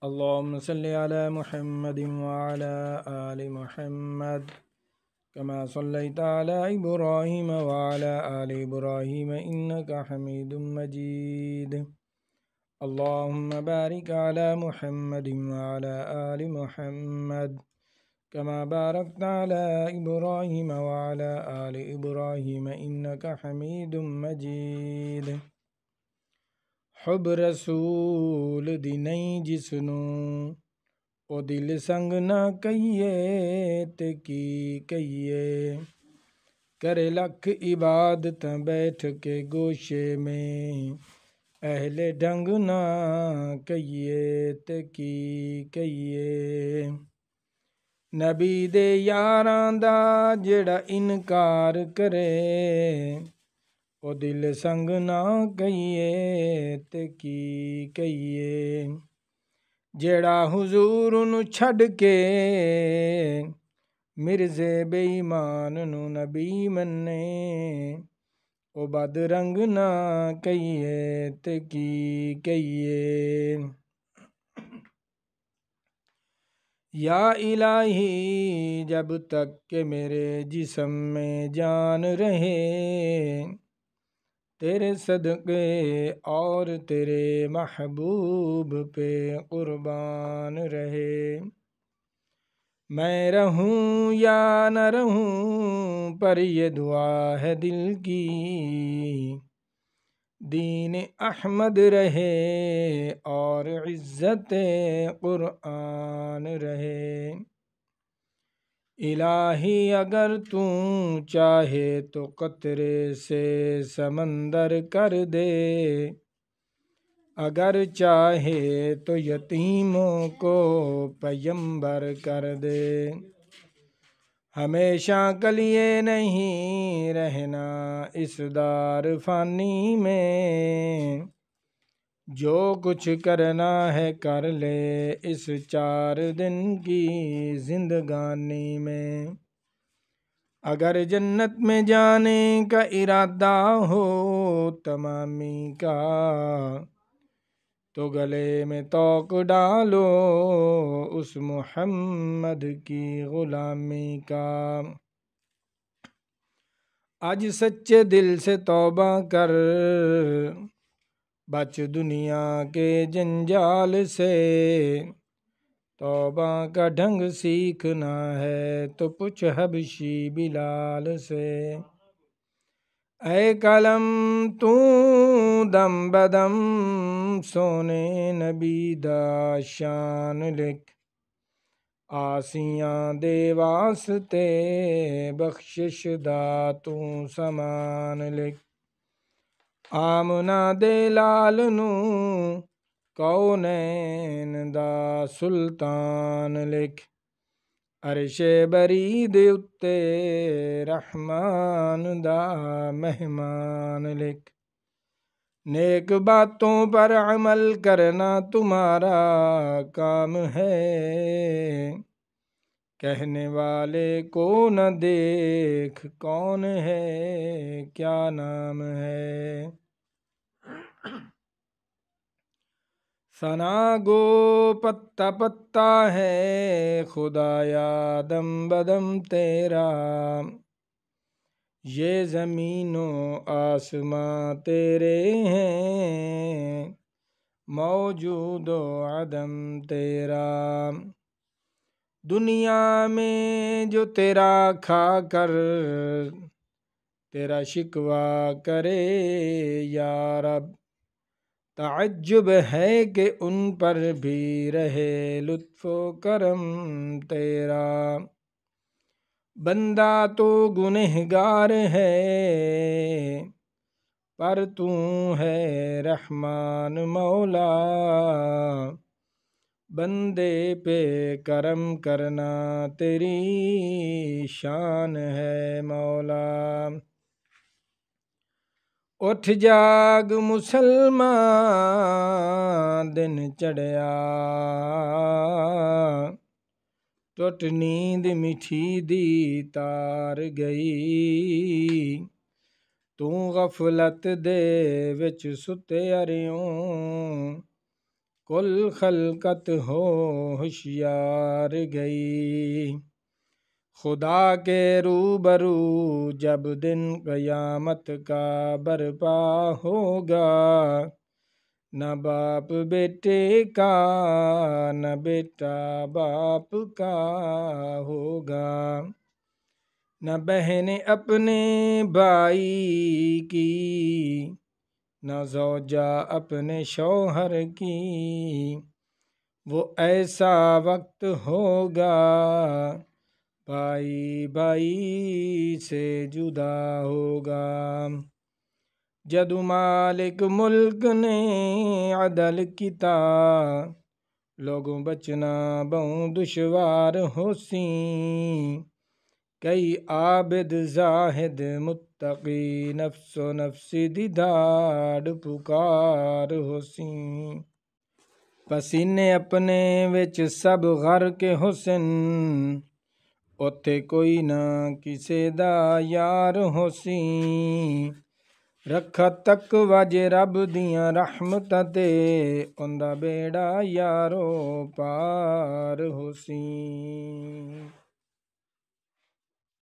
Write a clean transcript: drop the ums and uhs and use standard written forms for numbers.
اللهم صل على محمد وعلى آل محمد كما صليت على إبراهيم وعلى آل إبراهيم إنك حميد مجيد. اللهم بارك على محمد وعلى آل محمد كما باركت على إبراهيم وعلى آل إبراهيم إنك حميد مجيد. حب رسول دی نہیں جسنوں او دل سنگ نہ کہیے تے کی کہیے، کرے لکھ عبادتاں بیٹھ کے گوشے میں، اہل ڈھنگ نہ کہیے تے کی کہیے۔ نبی دے یاراں دا جڑا انکار کرے، او دل سنگ نہ کہیے تے کی کہیے۔ جیڑا حضور نو چھڈ کے مرزے بے ایمان نو نبی منے، او بد رنگ نہ کہیے تے کی کہیے۔ یا الہی جب تک کہ میرے جسم میں جان رہے، تیرے صدقے اور تیرے محبوب پہ قربان رہے۔ میں رہوں یا نہ رہوں پر یہ دعا ہے دل کی، دین احمد رہے اور عزت قرآن رہے۔ الہی اگر تو چاہے تو قطرے سے سمندر کر دے، اگر چاہے تو یتیموں کو پیمبر کر دے۔ ہمیشہ کلیے نہیں رہنا اس دار فانی میں، جو کچھ کرنا ہے کر لے اس 4 دن کی زندگانی میں۔ اگر جنت میں جانے کا ارادہ ہو تمامی کا، تو گلے میں طوق ڈالو اس محمد کی غلامی کا۔ آج سچے دل سے توبہ کر، بچ دنیا کے جنجال سے۔ توبہ کا ڈھنگ سیکھنا ہے تو پوچھ حبشی بلال سے۔ اے قلم تو دم بدم سونے نبی دا شان لکھ، آسیاں دے واسطے بخشش دا تو سامان لکھ۔ آمنہ دے لال نو کونین دا سلطان لکھ، عرش بری دے اتے رحمان دا مہمان لکھ۔ نیک باتوں پر عمل کرنا تمہارا کام ہے، کہنے والے کو نہ دیکھ کون ہے کیا نام ہے۔ ثنا گو پتا پتا ہے خدایا دم بدم تیرا، یہ زمین و آسماں تیرے ہیں موجود و عدم تیرا۔ دنیا میں جو تیرا کھا کر تیرا شکوہ کرے یا رب، تعجب ہے کہ ان پر بھی رہے لطف و کرم تیرا۔ بندہ تو گنہگار ہے پر تو ہے رحمان مولا، بندے پہ کرم کرنا تیری شان ہے مولا۔ اٹھ جاگ مسلمان دن چڑھیا، ٹوٹ نیند میٹھی دی تار گئی، تو غفلت دے وچ ستے اریوں کل خلقت ہوشیار گئی، خدا کے روبرو جب دن قیامت کا برپا ہوگا، نہ باپ بیٹے کا نہ بیٹا باپ کا ہوگا، نہ بہن اپنے بھائی کی نہ زوجہ اپنے شوہر کی، وہ ایسا وقت ہوگا بھائی بھائی سے جدا ہوگا، جدو مالک ملک نے عدل کیتا، لوگوں بچنا بہوں دشوار ہو سی، کئی عابد زاہد متقی نفس و نفسی دی دھاڑ پکار ہو سی، پسینے اپنے وچ سب غر کے حسن، اوتھے کوئی نہ کسے دا یار ہو سی، رکھا تقوی جے رب دیاں رحمتاں تے، اوندا بیڑا یارو پار ہو سی۔